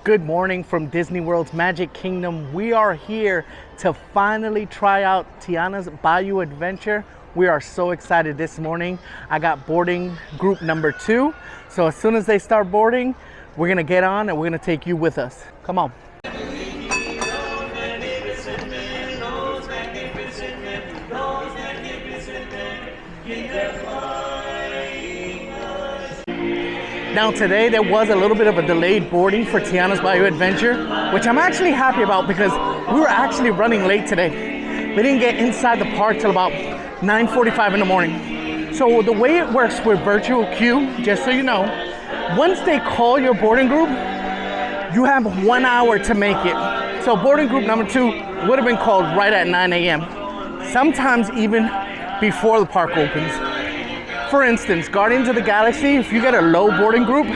Good morning from Disney World's Magic Kingdom. We are here to finally try out Tiana's Bayou adventure. We are so excited this morning. I got boarding group number 2. So as soon as they start boarding, we're gonna get on and we're gonna take you with us. Come on. Now today there was a little bit of a delayed boarding for Tiana's Bayou Adventure, which I'm actually happy about because we were actually running late today. We didn't get inside the park till about 9:45 in the morning. So the way it works with virtual queue, just so you know, once they call your boarding group, you have 1 hour to make it. So boarding group number 2 would have been called right at 9 a.m. Sometimes even before the park opens. For instance, Guardians of the Galaxy, if you get a low boarding group,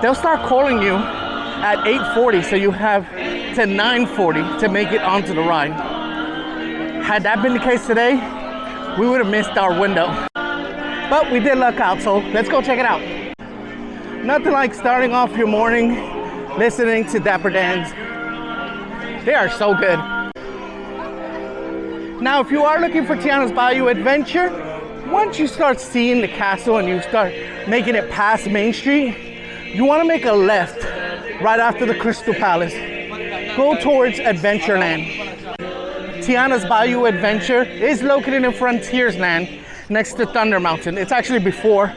they'll start calling you at 8:40, so you have to 9:40 to make it onto the ride. Had that been the case today, we would have missed our window. But we did luck out, so let's go check it out. Nothing like starting off your morning listening to Dapper Dans. They are so good. Now, if you are looking for Tiana's Bayou Adventure, once you start seeing the castle and you start making it past Main Street, you want to make a left right after the Crystal Palace. Go towards Adventureland. Tiana's Bayou Adventure is located in Frontiersland next to Thunder Mountain. It's actually before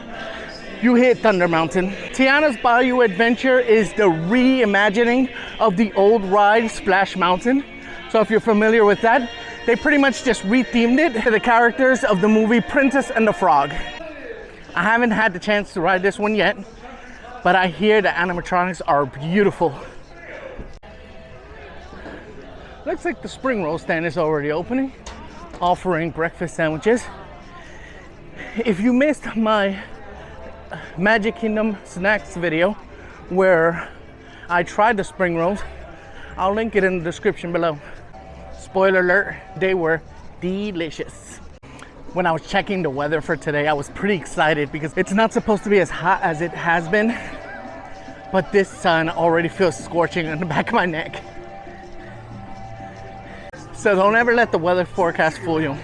you hit Thunder Mountain. Tiana's Bayou Adventure is the reimagining of the old ride Splash Mountain. So if you're familiar with that, they pretty much just rethemed it to the characters of the movie Princess and the Frog. I haven't had the chance to ride this one yet, but I hear the animatronics are beautiful. Looks like the spring roll stand is already opening, offering breakfast sandwiches. If you missed my Magic Kingdom snacks video where I tried the spring rolls, I'll link it in the description below. Spoiler alert, they were delicious. When I was checking the weather for today, I was pretty excited because it's not supposed to be as hot as it has been, but this sun already feels scorching on the back of my neck. So don't ever let the weather forecast fool you.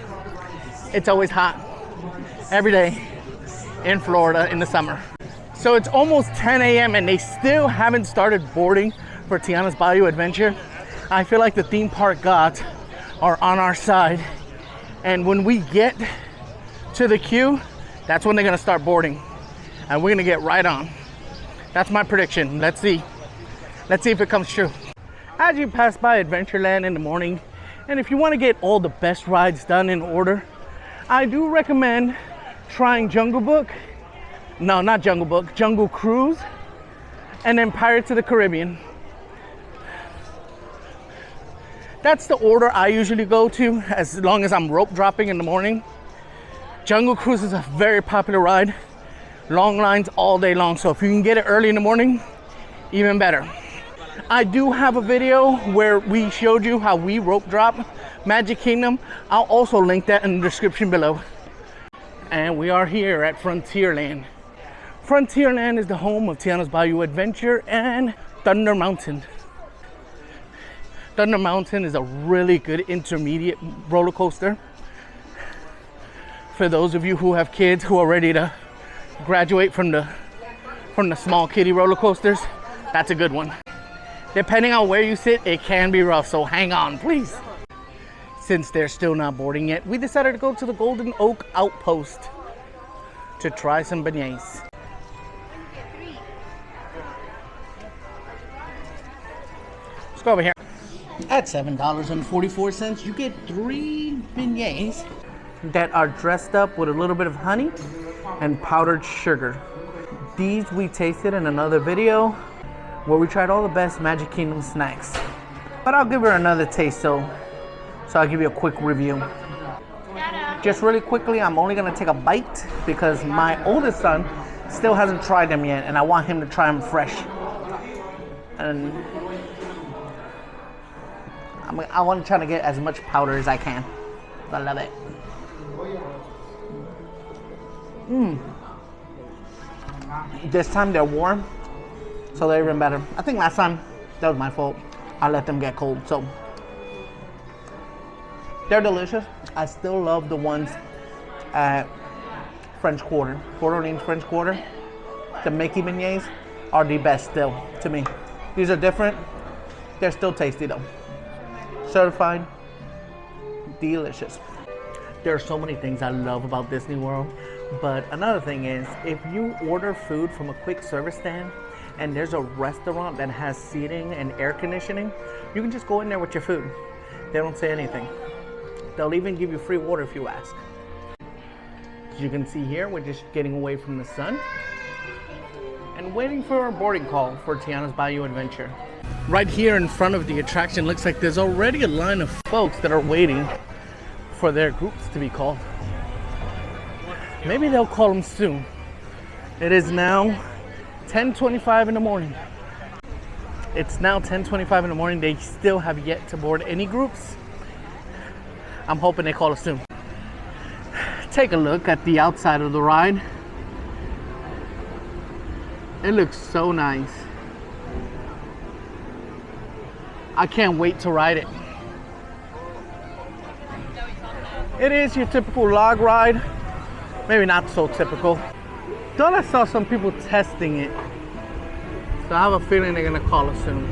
It's always hot every day in Florida in the summer. So it's almost 10 a.m. and they still haven't started boarding for Tiana's Bayou Adventure. I feel like the theme park gods are on our side, and when we get to the queue, that's when they're gonna start boarding, and we're gonna get right on. That's my prediction. Let's see if it comes true. As you pass by Adventureland in the morning, and if you want to get all the best rides done in order, I do recommend trying Jungle Cruise, and then Pirates of the Caribbean. That's the order I usually go to as long as I'm rope dropping in the morning. Jungle Cruise is a very popular ride. Long lines all day long, so if you can get it early in the morning, even better. I do have a video where we showed you how we rope drop Magic Kingdom. I'll also link that in the description below. And we are here at Frontierland. Frontierland is the home of Tiana's Bayou Adventure and Thunder Mountain. Thunder Mountain is a really good intermediate roller coaster. For those of you who have kids who are ready to graduate from the small kiddie roller coasters, that's a good one. Depending on where you sit, it can be rough, so hang on, please. Since they're still not boarding yet, we decided to go to the Golden Oak Outpost to try some beignets. Let's go over here. At $7.44, you get 3 beignets that are dressed up with a little bit of honey and powdered sugar. These we tasted in another video where we tried all the best Magic Kingdom snacks. But I'll give her another taste, so I'll give you a quick review. Just really quickly, I'm only gonna take a bite because my oldest son still hasn't tried them yet, and I want him to try them fresh. And I want to try to get as much powder as I can. I love it. This time they're warm, so they're even better. I think last time That was my fault. I let them get cold. So they're delicious. I still love the ones at French Quarter. Port Orleans French Quarter. The Mickey beignets are the best still to me. These are different. They're still tasty though. Certified. Delicious. There are so many things I love about Disney World. But another thing is, if you order food from a quick service stand and there's a restaurant that has seating and air conditioning, you can just go in there with your food. They don't say anything. They'll even give you free water if you ask. As you can see here, we're just getting away from the sun and waiting for our boarding call for Tiana's Bayou Adventure. Right here in front of the attraction, looks like there's already a line of folks that are waiting for their groups to be called. Maybe they'll call them soon. It is now 10:25 in the morning. It's now 10:25 in the morning. They still have yet to board any groups. I'm hoping they call us soon. Take a look at the outside of the ride. It looks so nice. I can't wait to ride it. It is your typical log ride. Maybe not so typical. Thought I saw some people testing it. So I have a feeling they're gonna call us soon.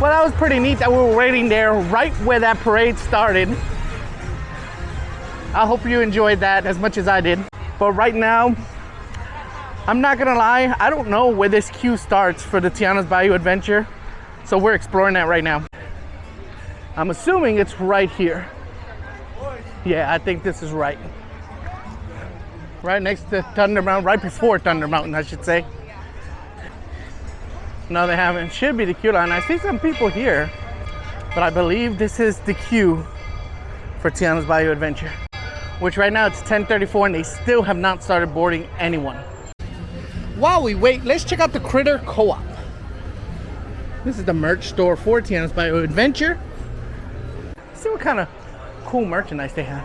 Well, that was pretty neat that we were waiting there right where that parade started. I hope you enjoyed that as much as I did. But right now, I'm not gonna lie, I don't know where this queue starts for the Tiana's Bayou Adventure. So we're exploring that right now. I'm assuming it's right here. Yeah, I think this is right. Right next to Thunder Mountain, right before Thunder Mountain, I should say. No, they haven't. Should be the queue line. I see some people here, but I believe this is the queue for Tiana's Bayou Adventure, which right now it's 10:34 and they still have not started boarding anyone. While we wait, let's check out the Critter Co-op. This is the merch store for Tiana's Bayou Adventure. See what kind of cool merchandise they have.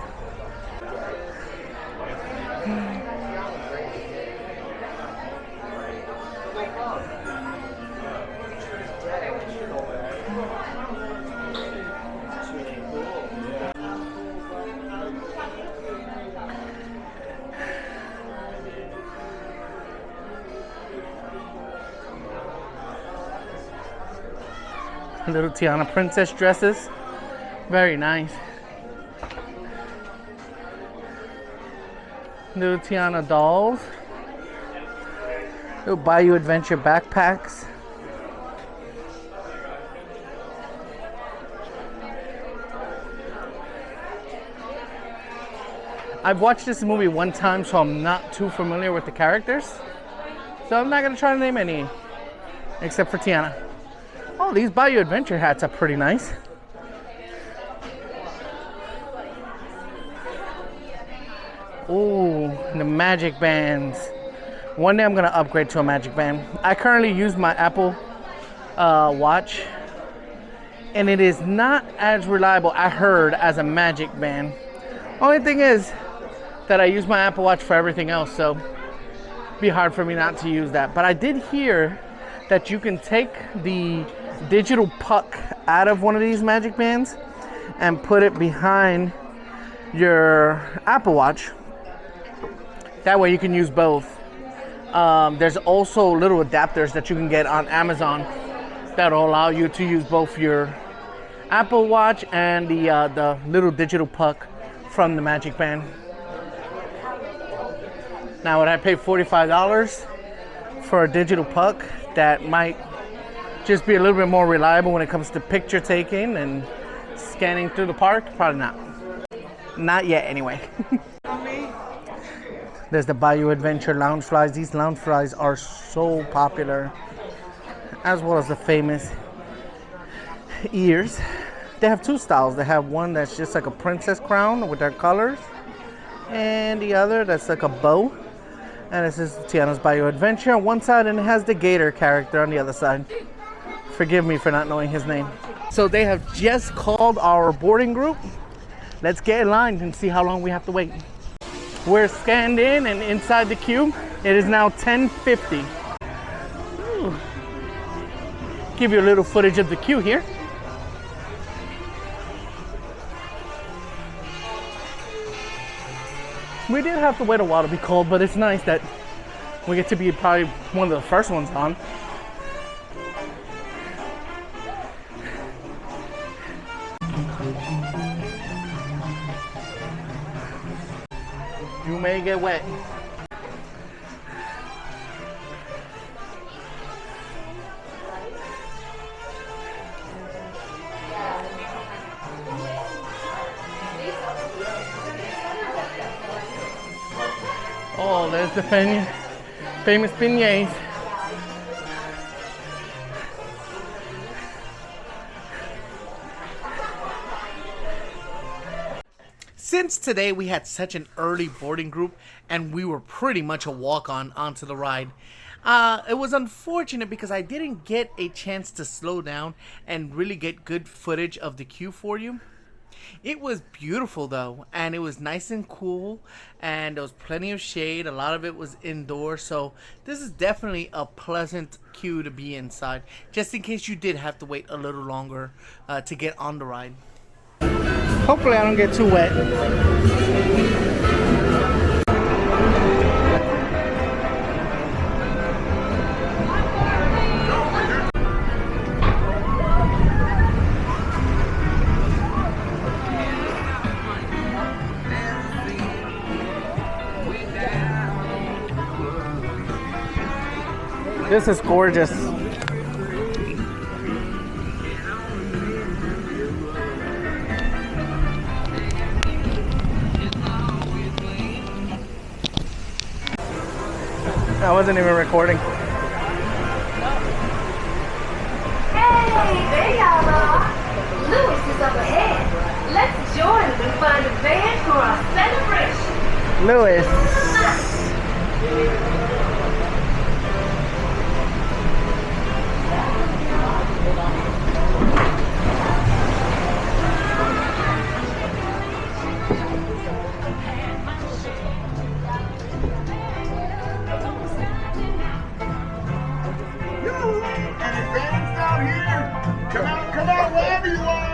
Little Tiana princess dresses. Very nice. Little Tiana dolls. Little Bayou Adventure backpacks. I've watched this movie one time, so I'm not too familiar with the characters. So I'm not gonna try to name any, except for Tiana. Oh, these Bayou Adventure hats are pretty nice. Oh, the magic bands. One day I'm gonna upgrade to a magic band. I currently use my Apple Watch, and it is not as reliable, I heard, as a magic band. Only thing is that I use my Apple Watch for everything else, so it'd be hard for me not to use that. But I did hear that you can take the digital puck out of one of these magic bands and put it behind your Apple Watch. That way you can use both. There's also little adapters that you can get on Amazon that'll allow you to use both your Apple Watch and the little digital puck from the magic band. Now, would I pay $45 for a digital puck that might just be a little bit more reliable when it comes to picture taking and scanning through the park. Probably not. Not yet, anyway. There's the Bayou Adventure Loungeflies. These Loungeflies are so popular, as well as the famous ears. They have two styles. They have one that's just like a princess crown with their colors, and the other that's like a bow. And this is Tiana's Bayou Adventure on one side, and it has the gator character on the other side. Forgive me for not knowing his name. So they have just called our boarding group. Let's get in line and see how long we have to wait. We're scanned in and inside the queue. It is now 10:50. Give you a little footage of the queue here. We did have to wait a while to be called, but it's nice that we get to be probably one of the first ones on. You may get wet. Oh, there's the famous beignets. Since today we had such an early boarding group and we were pretty much a walk-on onto the ride, it was unfortunate because I didn't get a chance to slow down and really get good footage of the queue for you. It was beautiful though, and it was nice and cool, and there was plenty of shade. A lot of it was indoors, so this is definitely a pleasant queue to be inside, just in case you did have to wait a little longer to get on the ride. Hopefully I don't get too wet. This is gorgeous. I wasn't even recording. Hey, there y'all are. Louis is up ahead. Let's join him and find a band for our celebration. Louis. Come out, wherever you are!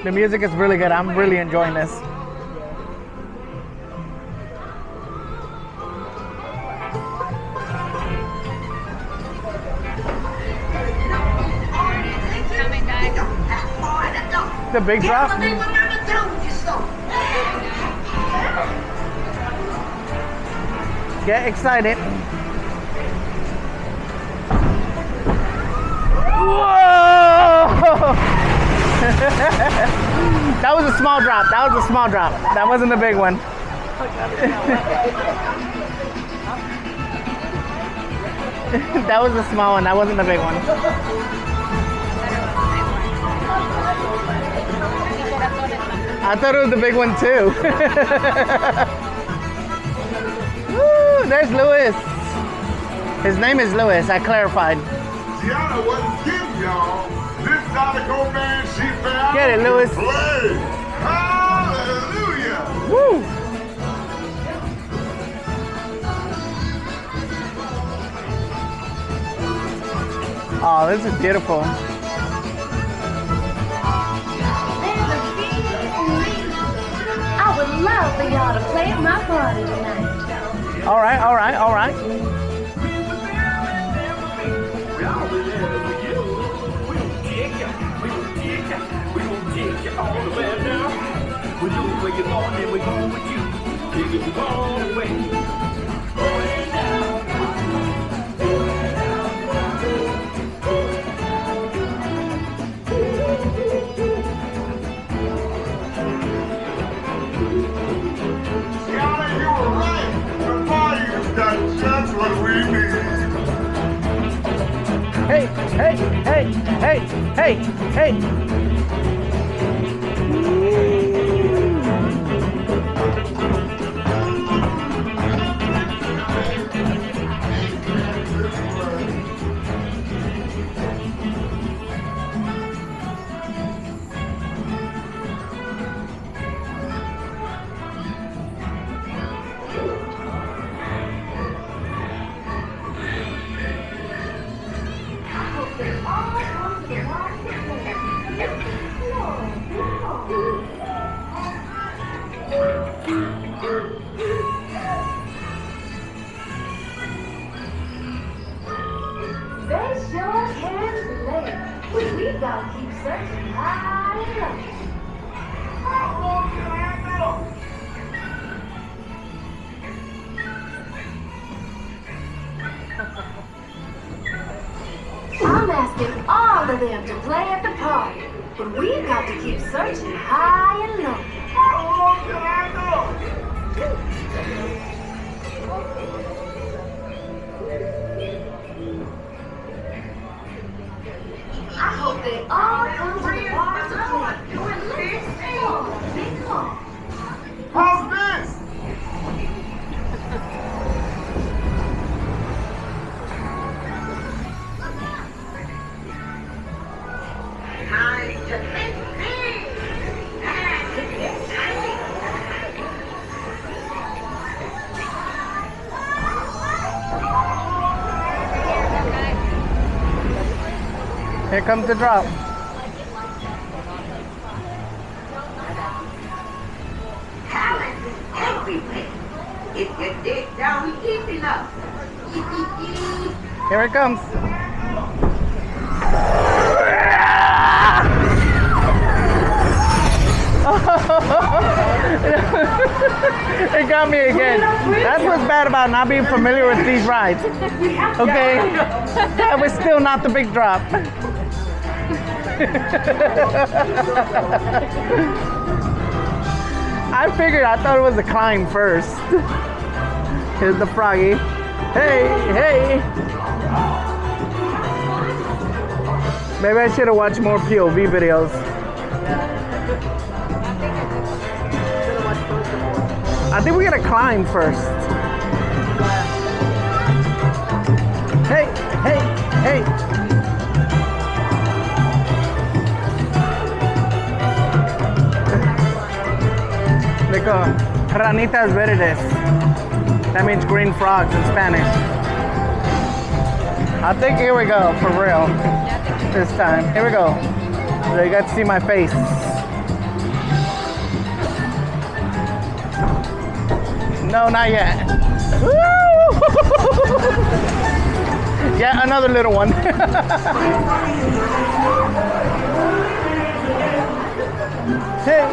The music is really good. I'm really enjoying this. The big drop. Get excited. Whoa! That was a small drop. That was a small drop. That wasn't a big one. That was a small one. That wasn't a big one. I thought it was the big one too. Woo, there's Louis. His name is Louis. I clarified. Tiana wasn't kidding, y'all. This Zydeco band she found. Get it, Louis. Play. Hallelujah. Woo. Oh, this is beautiful. There's a big leaf. I would love for y'all to play at my party tonight. All right, all right, all right. Tiana, you were right. The Bayou's got just what we need. Hey, hey, hey, hey, hey, hey. They sure can play, but we gotta keep searching high and low. How long can I go? I'm asking all of them to play at the party, but we've got to keep searching high and low. How long can I go? I hope they all come to the bar to play. Come on, big one. How's this? Here comes the drop. Talent is everywhere. If you dig down deep enough. Here it comes. It got me again. That's what's bad about not being familiar with these rides. Okay, that was still not the big drop. I thought it was the climb first. Here's the froggy. Hey, hey. Maybe I should have watched more POV videos. I think we gotta climb first. Hey, hey, hey. Nico, ranitas verdes. That means green frogs in Spanish. I think here we go, for real. This time. Here we go. So you got to see my face. No, not yet. Woo! Yeah, another little one. Hey.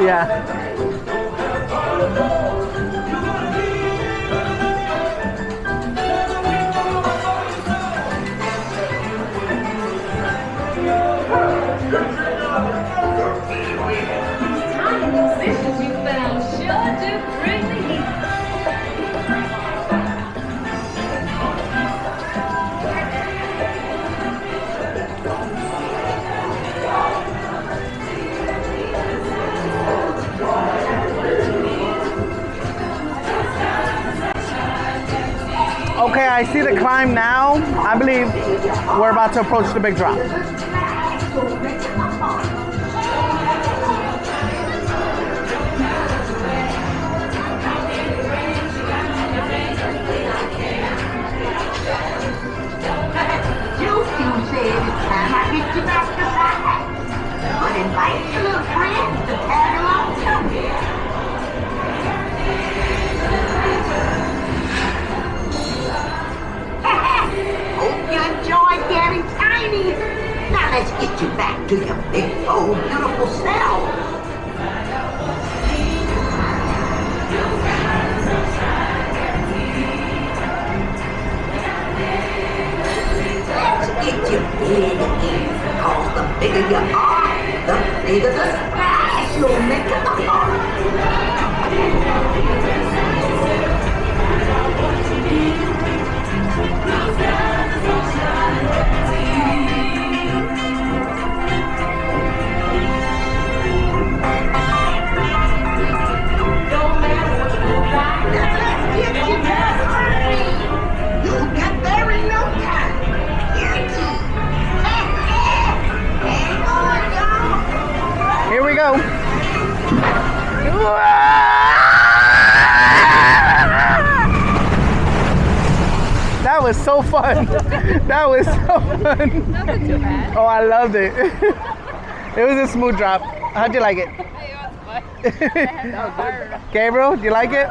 Yeah. Tiny musicians you found sure do bring the heat. Okay, I see the climb now. I believe we're about to approach the big drop. own beautiful self. Let's get you big again, cause the bigger you are, the bigger the splash you'll make in the park. You'll get there in no time. Here we go. That was so fun. That was so fun. Nothing too bad. Oh, I loved it. It was a smooth drop. How'd you like it? Gabriel, did you like it?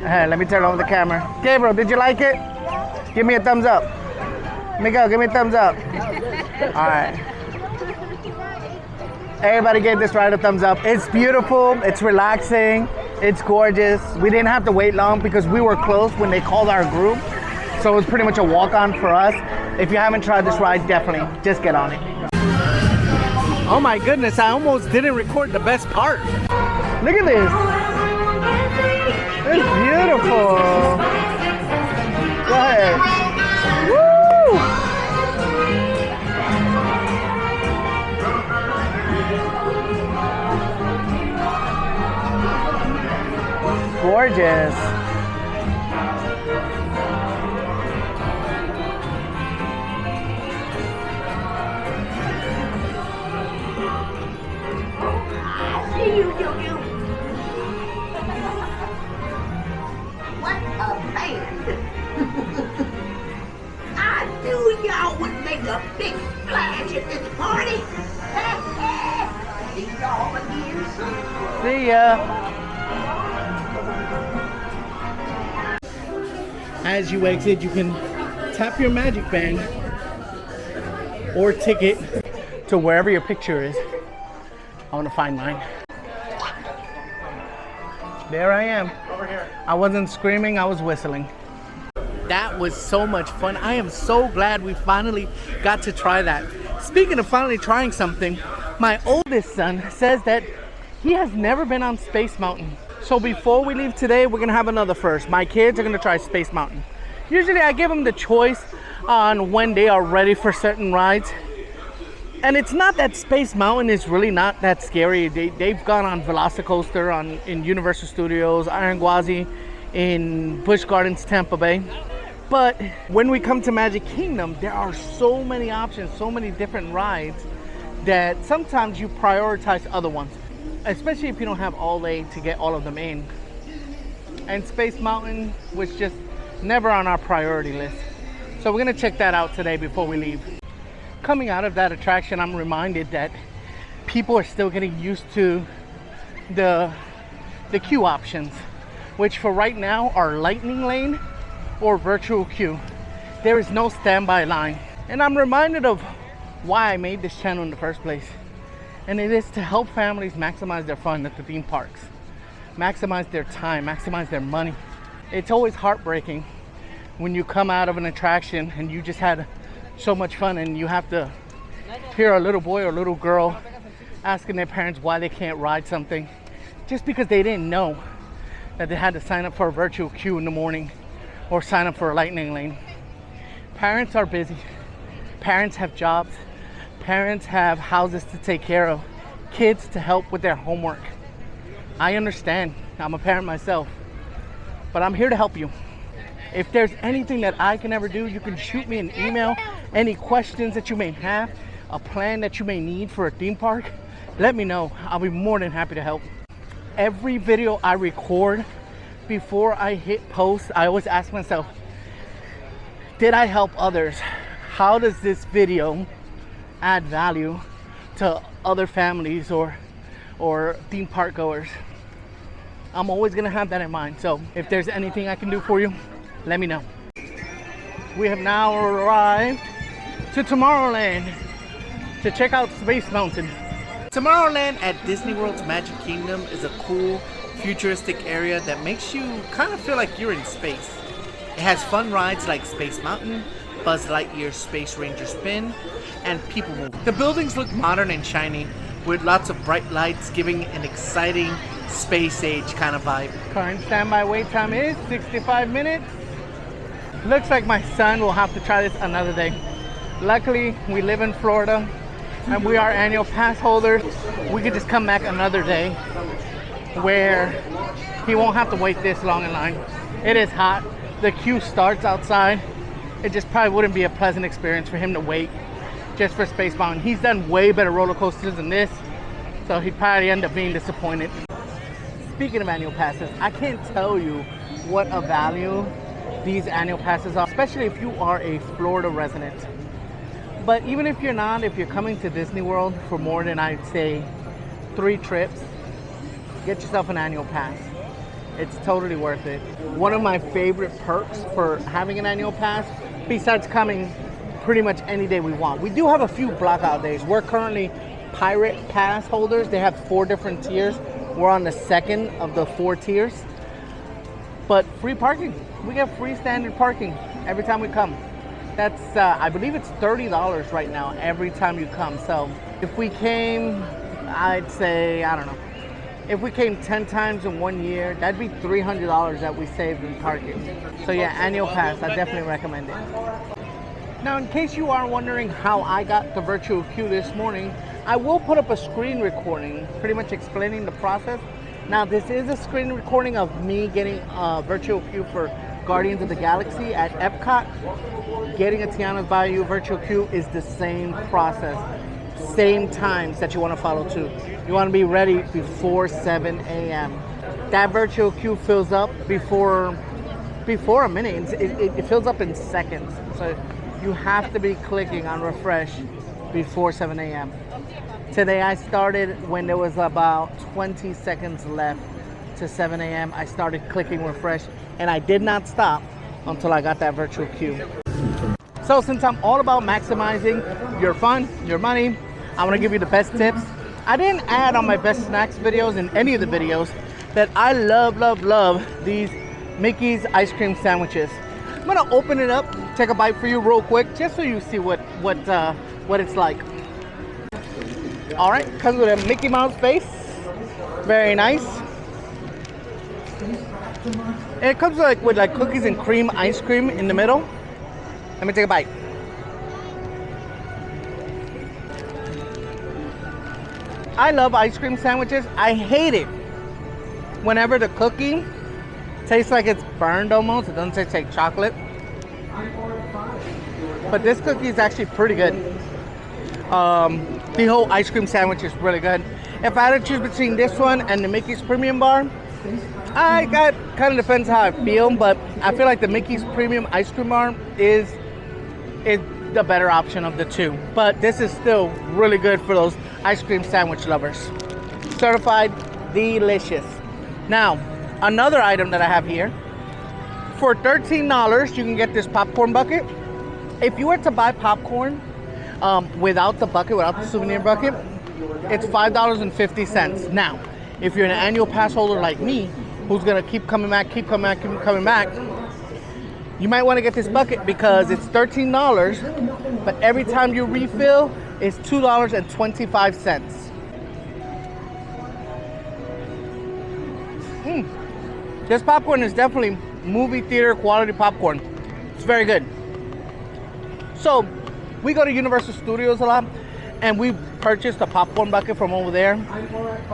Hey, let me turn on the camera. Gabriel, did you like it? Give me a thumbs up. Miguel, give me a thumbs up. All right. Everybody gave this ride a thumbs up. It's beautiful, it's relaxing, it's gorgeous. We didn't have to wait long because we were close when they called our group. So it was pretty much a walk-on for us. If you haven't tried this ride, definitely just get on it. Oh my goodness, I almost didn't record the best part. Look at this. It's beautiful. Go ahead. Woo! Gorgeous. See you, Yo-Yo. What a band. I knew y'all would make a big splash at this party. See y'all again soon. See ya. As you exit, you can tap your magic band or ticket to wherever your picture is. I want to find mine. There I am. Over here. I wasn't screaming, I was whistling. That was so much fun. I am so glad we finally got to try that. Speaking of finally trying something, my oldest son says that he has never been on Space Mountain. So before we leave today, we're gonna have another first. My kids are gonna try Space Mountain. Usually I give them the choice on when they are ready for certain rides. And it's not that Space Mountain is really not that scary. They've gone on Velocicoaster in Universal Studios, Iron Gwazi, in Busch Gardens, Tampa Bay. But when we come to Magic Kingdom, there are so many options, so many different rides that sometimes you prioritize other ones, especially if you don't have all day to get all of them in. And Space Mountain was just never on our priority list. So we're gonna check that out today before we leave. Coming out of that attraction, I'm reminded that people are still getting used to the queue options, which for right now are Lightning Lane or Virtual Queue. There is no standby line. And I'm reminded of why I made this channel in the first place. And it is to help families maximize their fun at the theme parks, maximize their time, maximize their money. It's always heartbreaking when you come out of an attraction and you just had so much fun and you have to hear a little boy or little girl asking their parents why they can't ride something just because they didn't know that they had to sign up for a virtual queue in the morning or sign up for a Lightning Lane. Parents are busy. Parents have jobs. Parents have houses to take care of, kids to help with their homework. I understand. I'm a parent myself, but I'm here to help you. If there's anything that I can ever do, you can shoot me an email. Any questions that you may have, a plan that you may need for a theme park, let me know. I'll be more than happy to help. Every video I record, before I hit post, I always ask myself, did I help others? How does this video add value to other families or theme park goers? I'm always gonna have that in mind. So if there's anything I can do for you, let me know. We have now arrived to Tomorrowland. to check out Space Mountain. Tomorrowland at Disney World's Magic Kingdom is a cool, futuristic area that makes you kind of feel like you're in space. It has fun rides like Space Mountain, Buzz Lightyear's Space Ranger Spin, and People Mover. The buildings look modern and shiny, with lots of bright lights giving an exciting space age kind of vibe. Current standby wait time is 65 minutes. Looks like my son will have to try this another day. Luckily, we live in Florida and we are annual pass holders. We could just come back another day where he won't have to wait this long in line. It is hot. The queue starts outside. It just probably wouldn't be a pleasant experience for him to wait just for Space Mountain. He's done way better roller coasters than this, so he'd probably end up being disappointed. Speaking of annual passes, I can't tell you what a value these annual passes are, especially if you are a Florida resident. But even if you're not, if you're coming to Disney World for more than, I'd say, 3 trips, get yourself an annual pass. It's totally worth it. One of my favorite perks for having an annual pass, besides coming pretty much any day we want. We do have a few blockout days. We're currently Pirate Pass holders. They have 4 different tiers. We're on the 2nd of the 4 tiers. But free parking. We get free standard parking every time we come. That's, I believe it's $30 right now every time you come. So if we came, I'd say, I don't know, if we came 10 times in 1 year, that'd be $300 that we saved in parking. So yeah, annual pass, I definitely recommend it. Now, in case you are wondering how I got the virtual queue this morning, I will put up a screen recording pretty much explaining the process. Now, this is a screen recording of me getting a virtual queue for Guardians of the Galaxy at Epcot. Getting a Tiana's Bayou virtual queue is the same process, same times that you want to follow too. You want to be ready before 7 a.m. That virtual queue fills up before a minute. It fills up in seconds. So you have to be clicking on refresh before 7 a.m. Today I started when there was about 20 seconds left to 7 a.m. I started clicking refresh and I did not stop until I got that virtual queue. So since I'm all about maximizing your fun, your money, I want to give you the best tips. I didn't add on my best snacks videos in any of the videos that I love these Mickey's ice cream sandwiches. I'm gonna open it up, take a bite for you real quick, just so you see what it's like. All right, comes with a Mickey Mouse face, very nice. And it comes with like cookies and cream ice cream in the middle. Let me take a bite. I love ice cream sandwiches. I hate it whenever the cookie tastes like it's burned almost. It doesn't taste like chocolate. But this cookie is actually pretty good. The whole ice cream sandwich is really good. If I had to choose between this one and the Mickey's Premium Bar, it kind of depends how I feel, but I feel like the Mickey's Premium Ice Cream Bar is the better option of the two. But this is still really good for those ice cream sandwich lovers. Certified delicious. Now, another item that I have here. For $13, you can get this popcorn bucket. If you were to buy popcorn without the bucket, without the souvenir bucket, it's $5.50. Now, if you're an annual pass holder like me, who's gonna keep coming back, you might want to get this bucket because it's $13, but every time you refill, it's $2.25. This popcorn is definitely movie theater quality popcorn. It's very good. So, we go to Universal Studios a lot, and we purchased a popcorn bucket from over there.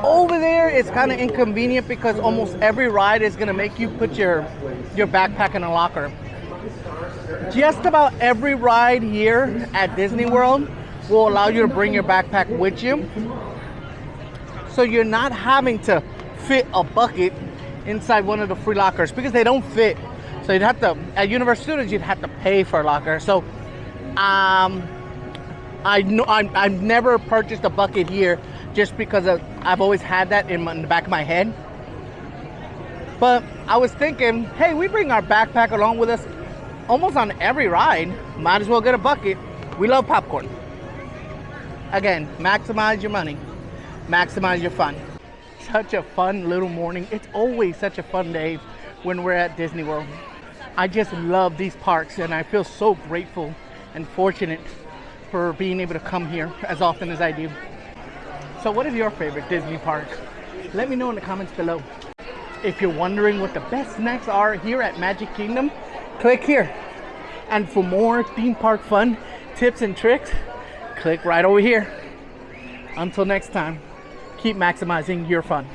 Over there, it's kind of inconvenient because almost every ride is gonna make you put your backpack in a locker. Just about every ride here at Disney World will allow you to bring your backpack with you. So you're not having to fit a bucket inside one of the free lockers because they don't fit. So you'd have to, at Universal Studios, you'd have to pay for a locker. So I've never purchased a bucket here just because I've always had that in the back of my head. But I was thinking, hey, we bring our backpack along with us almost on every ride. Might as well get a bucket. We love popcorn. Again, maximize your money, maximize your fun. Such a fun little morning. It's always such a fun day when we're at Disney World. I just love these parks, and I feel so grateful and fortunate for being able to come here as often as I do. So what is your favorite Disney park? Let me know in the comments below. If you're wondering what the best snacks are here at Magic Kingdom, click here. And for more theme park fun, tips and tricks, click right over here. Until next time, keep maximizing your fun.